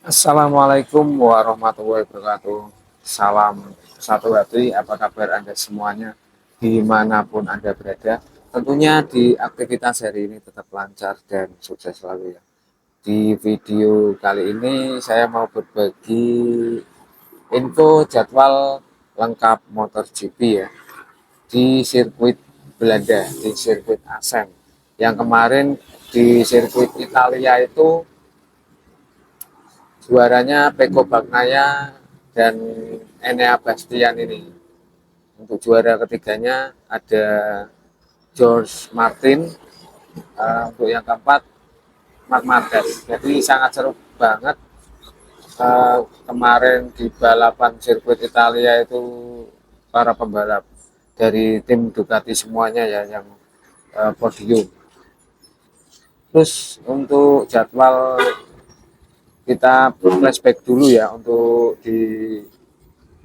Assalamualaikum warahmatullahi wabarakatuh. Salam satu hati, apa kabar Anda semuanya dimanapun Anda berada. Tentunya di aktivitas hari ini tetap lancar dan sukses selalu ya. Di video kali ini saya mau berbagi info jadwal lengkap MotoGP ya di sirkuit Belanda, di sirkuit Assen. Yang kemarin di sirkuit Italia itu juaranya Pecco Bagnaia dan Enea Bastian ini. Untuk juara ketiganya ada George Martin, untuk yang keempat Marc Marquez. Jadi sangat seru banget kemarin di balapan sirkuit Italia itu para pembalap dari tim Ducati semuanya ya yang podium. Terus untuk jadwal kita flashback dulu ya untuk di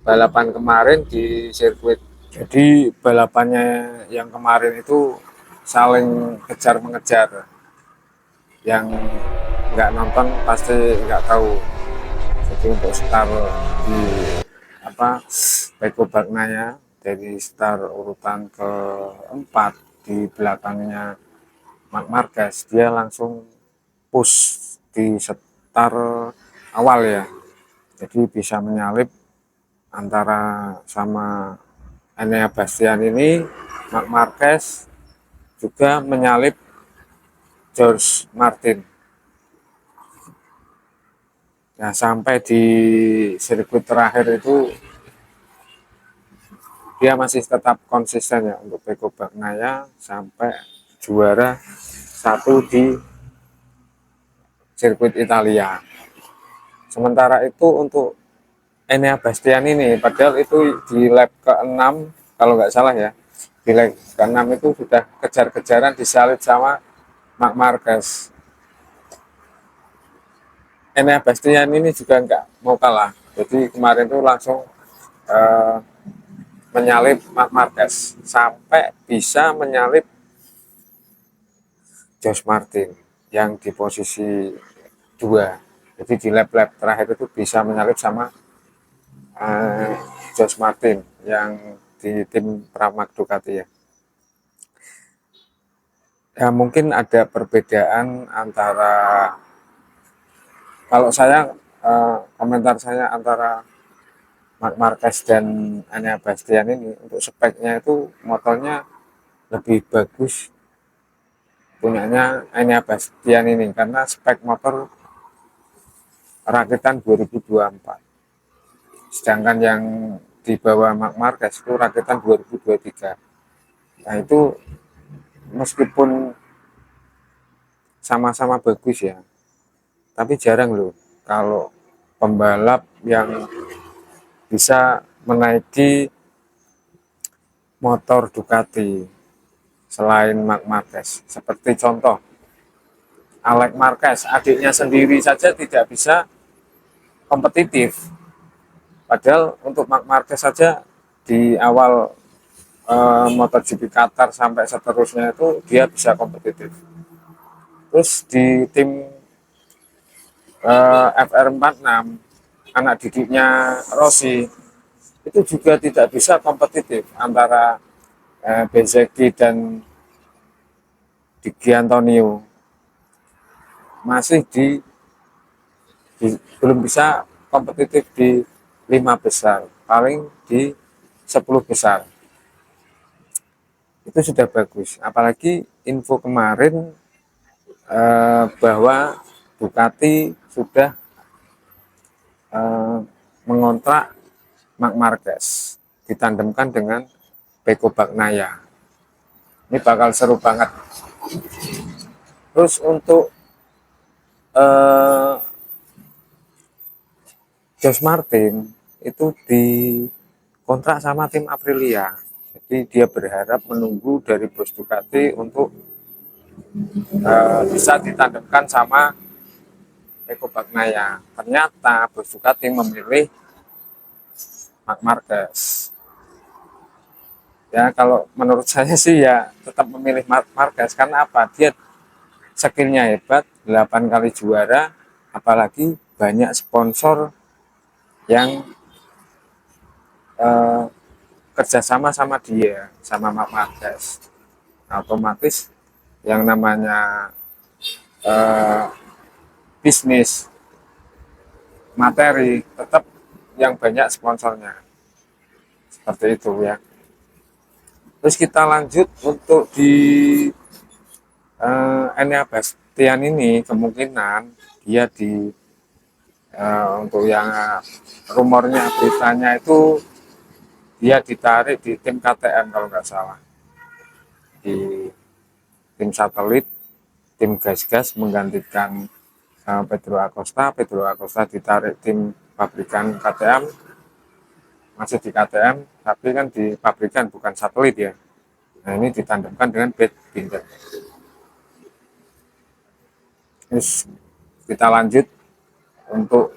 balapan kemarin di sirkuit. Jadi balapannya yang kemarin itu saling kejar mengejar. Yang nggak nonton pasti nggak tahu. Jadi untuk start di apa Pecco Bagnaia dari start urutan keempat di belakangnya Marc Marquez, dia langsung push di start awal ya. Jadi bisa menyalip antara sama Enea Bastian ini, Marc Marquez juga menyalip George Martin. Nah, sampai di sirkuit terakhir itu dia masih tetap konsisten ya untuk Pecco Bagnaia sampai juara satu di sirkuit Italia. Sementara itu untuk Enea Bastian ini, padahal itu di lap ke-6 kalau nggak salah ya, di lap ke-6 itu sudah kejar-kejaran disalip sama Marc Marquez. Enea Bastian ini juga nggak mau kalah, jadi kemarin itu langsung eh, menyalip Marc Marquez sampai bisa menyalip George Martin yang di posisi 2. Jadi di lap-lap terakhir itu bisa menyalip sama uh, George Martin yang di tim Pramac Ducati ya. Ya mungkin ada perbedaan antara kalau saya komentar saya antara Marc Marquez dan Enea Bastian ini untuk speknya itu motornya lebih bagus punyanya Enea Bastian ini karena spek motor rakitan 2024. Sedangkan yang di bawah Marc Marquez itu rakitan 2023. Nah itu meskipun sama-sama bagus ya, tapi jarang loh kalau pembalap yang bisa menaiki motor Ducati selain Marc Marquez. Seperti contoh Alex Marquez, adiknya sendiri saja tidak bisa kompetitif. Padahal untuk Marc Marquez saja di awal MotoGP Qatar sampai seterusnya itu dia bisa kompetitif. Terus di tim FR46 anak didiknya Rossi itu juga tidak bisa kompetitif antara Bezzecchi dan Di Antonio masih belum bisa kompetitif di 5 besar, paling di 10 besar. Itu sudah bagus. Apalagi info kemarin bahwa Ducati sudah mengontrak Marc Marquez ditandemkan dengan Pecco Bagnaia. Ini bakal seru banget. Terus untuk George Martin itu dikontrak sama tim Aprilia. Jadi dia berharap menunggu dari bos Ducati untuk bisa ditandemkan sama Pecco Bagnaia. Ternyata bos Ducati memilih Marc Marquez. Ya kalau menurut saya sih ya tetap memilih Marc Marquez karena apa? Dia skillnya hebat, 8 kali juara, apalagi banyak sponsor yang eh, kerjasama sama dia, sama Mark Marquez. Nah, otomatis yang namanya eh, bisnis materi tetap yang banyak sponsornya, seperti itu ya. Terus kita lanjut untuk di Enya Bastian ini, kemungkinan dia di untuk yang rumornya beritanya itu dia ditarik di tim KTM kalau nggak salah, di tim satelit, tim gas-gas menggantikan Pedro Acosta. Pedro Acosta ditarik tim pabrikan KTM, masih di KTM, tapi kan di pabrikan bukan satelit ya. Nah ini ditandemkan dengan bed binder. Terus kita lanjut untuk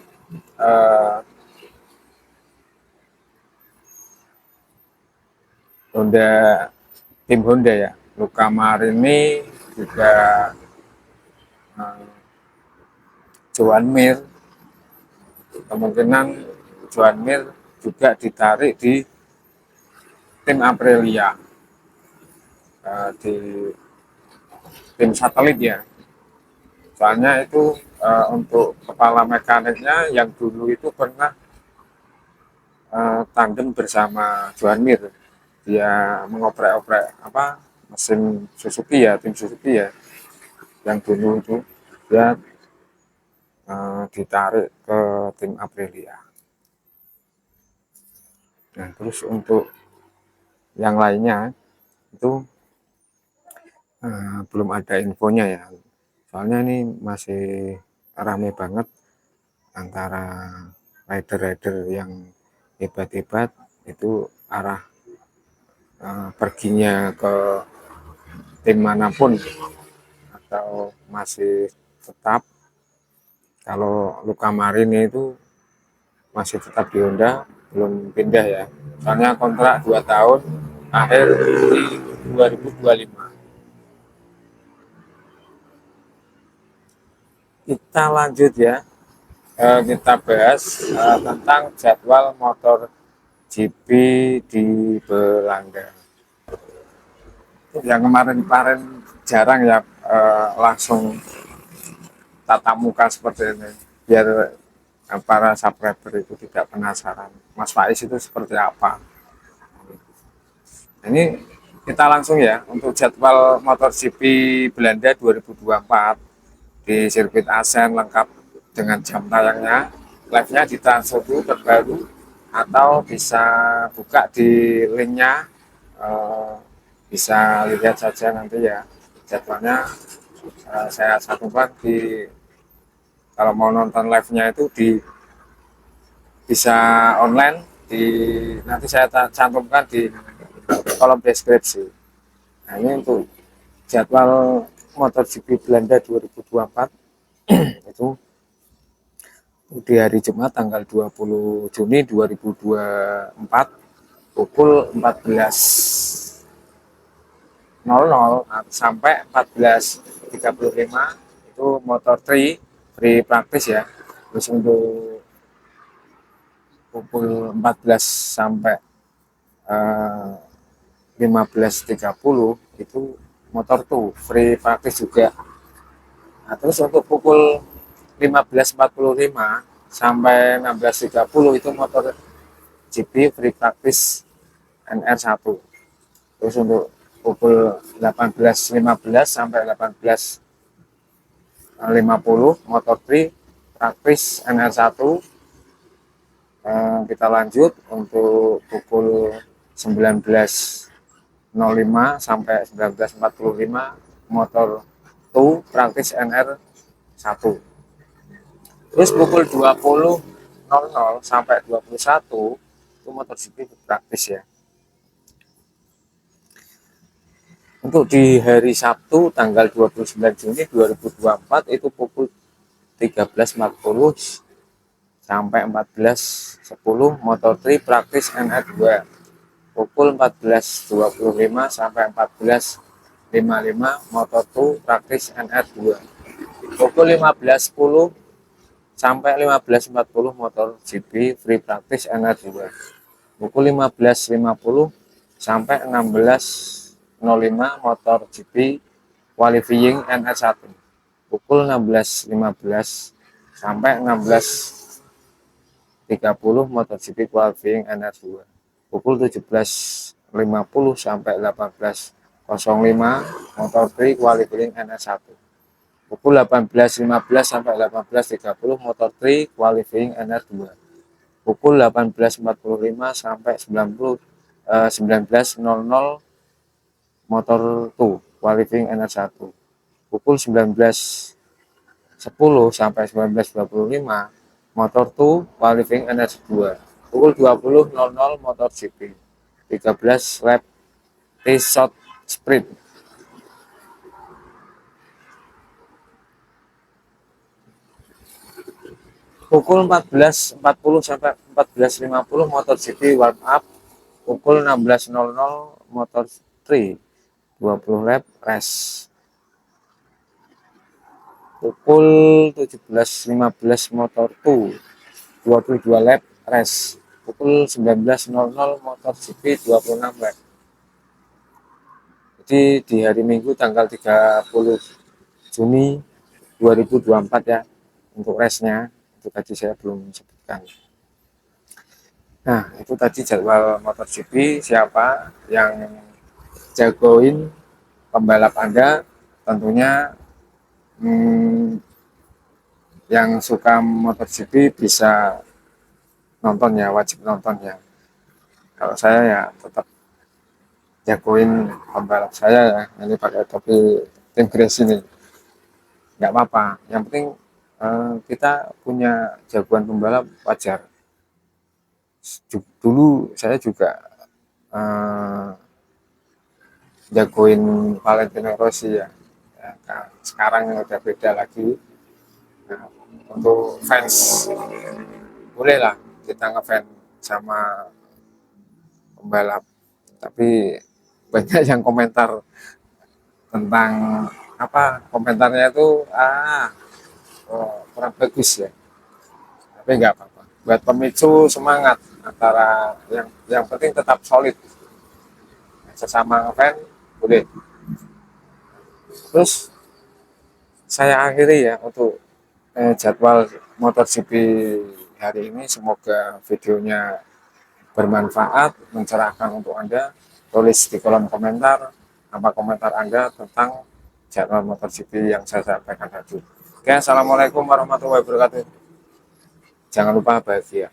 eh, Honda, tim Honda ya. Luka Marini juga eh, Joan Mir, kemungkinan Joan Mir juga ditarik di tim Aprilia, di tim satelit ya. Soalnya itu untuk kepala mekaniknya yang dulu itu pernah tandem bersama Joan Mir. Dia mengoprek-oprek apa mesin Suzuki ya, tim Suzuki ya, yang dulu itu dia ditarik ke tim Aprilia. Nah terus untuk yang lainnya itu belum ada infonya ya, soalnya ini masih rame banget antara rider-rider yang hebat-hebat itu arah perginya ke tim manapun atau masih tetap. Kalau Luka Marini itu masih tetap di Honda, belum pindah ya, soalnya kontrak 2 tahun akhir di 2025. Kita lanjut ya, kita bahas tentang jadwal motor GP di Belanda. Yang kemarin-kemarin jarang ya langsung tatap muka seperti ini, biar para subscriber itu tidak penasaran Mas Faiz itu seperti apa. Ini kita langsung ya untuk jadwal MotoGP Belanda 2024 di sirkuit Assen lengkap dengan jam tayangnya. Live-nya di Trans7 terbaru atau bisa buka di linknya, bisa lihat saja nanti ya jadwalnya. Saya satukan di, kalau mau nonton live-nya itu bisa online, di nanti saya cantumkan di kolom deskripsi. Nah ini untuk jadwal MotoGP Belanda 2024 itu di hari Jumat tanggal 20 Juni 2024 pukul 14.00 sampai 14.35 itu Motor3 free practice ya. Terus untuk pukul 14 sampai 15.30 itu Motor2 free practice juga. Nah, terus untuk pukul 15.45 sampai 16.30 itu motor GP free practice NR1. Terus untuk pukul 18.15 sampai 18.50 motor free practice NR1. Kita lanjut untuk pukul 19.05 sampai 19.45 motor 2 practice NR1. Terus pukul 20.00 sampai 21 itu MotoGP praktis ya. Untuk di hari Sabtu tanggal 29 Juni 2024 itu pukul 13.40 sampai 14.10 Motor3 praktis NR2. Pukul 14.25 sampai 14.55 Motor2 praktis NR2. Pukul 15.10 sampai 15.40 MotoGP free practice NR2. Pukul 15.50 sampai 16.05 MotoGP qualifying NR1. Pukul 16.15 sampai 16.30 MotoGP qualifying NR2. Pukul 17.50 sampai 18.05 Motor3 qualifying NR1. Pukul 18.15 sampai 18.30 Motor3 qualifying NR2. Pukul 18.45 sampai 19.00 Motor2 qualifying NR1. Pukul 19.10 sampai 19.25 Motor2 qualifying NR2. Pukul 20.00 MotoGP 13 lap T-shot sprint. Pukul 14.40 sampai 14.50 MotoGP warm up. Pukul 16.00 Motor3 20 lap race. Pukul 17.15 Motor2 22 lap race. Pukul 19.00 MotoGP 26 lap. Jadi di hari Minggu tanggal 30 Juni 2024 ya untuk race-nya. Itu tadi saya belum sebutkan. Nah, itu tadi jadwal MotoGP, siapa yang jagoin pembalap Anda. Tentunya yang suka MotoGP bisa nonton ya, wajib nonton ya. Kalau saya ya tetap jagoin pembalap saya ya, ini pakai topi tim Grace ini. Nggak apa-apa, yang penting kita punya jagoan pembalap wajar. Dulu saya juga jagoin Valentino Rossi ya. Sekarang udah beda lagi. Nah, untuk fans bolehlah kita ngefans sama pembalap, tapi banyak yang komentar tentang komentarnya itu kurang bagus ya, tapi nggak apa-apa, buat pemicu semangat antara yang penting tetap solid sesama ngefans boleh. Terus saya akhiri ya untuk jadwal MotoGP hari ini. Semoga videonya bermanfaat, mencerahkan untuk Anda. Tulis di kolom komentar apa komentar Anda tentang jadwal MotoGP yang saya sampaikan tadi. Oke, assalamualaikum warahmatullahi wabarakatuh. Jangan lupa bahagia.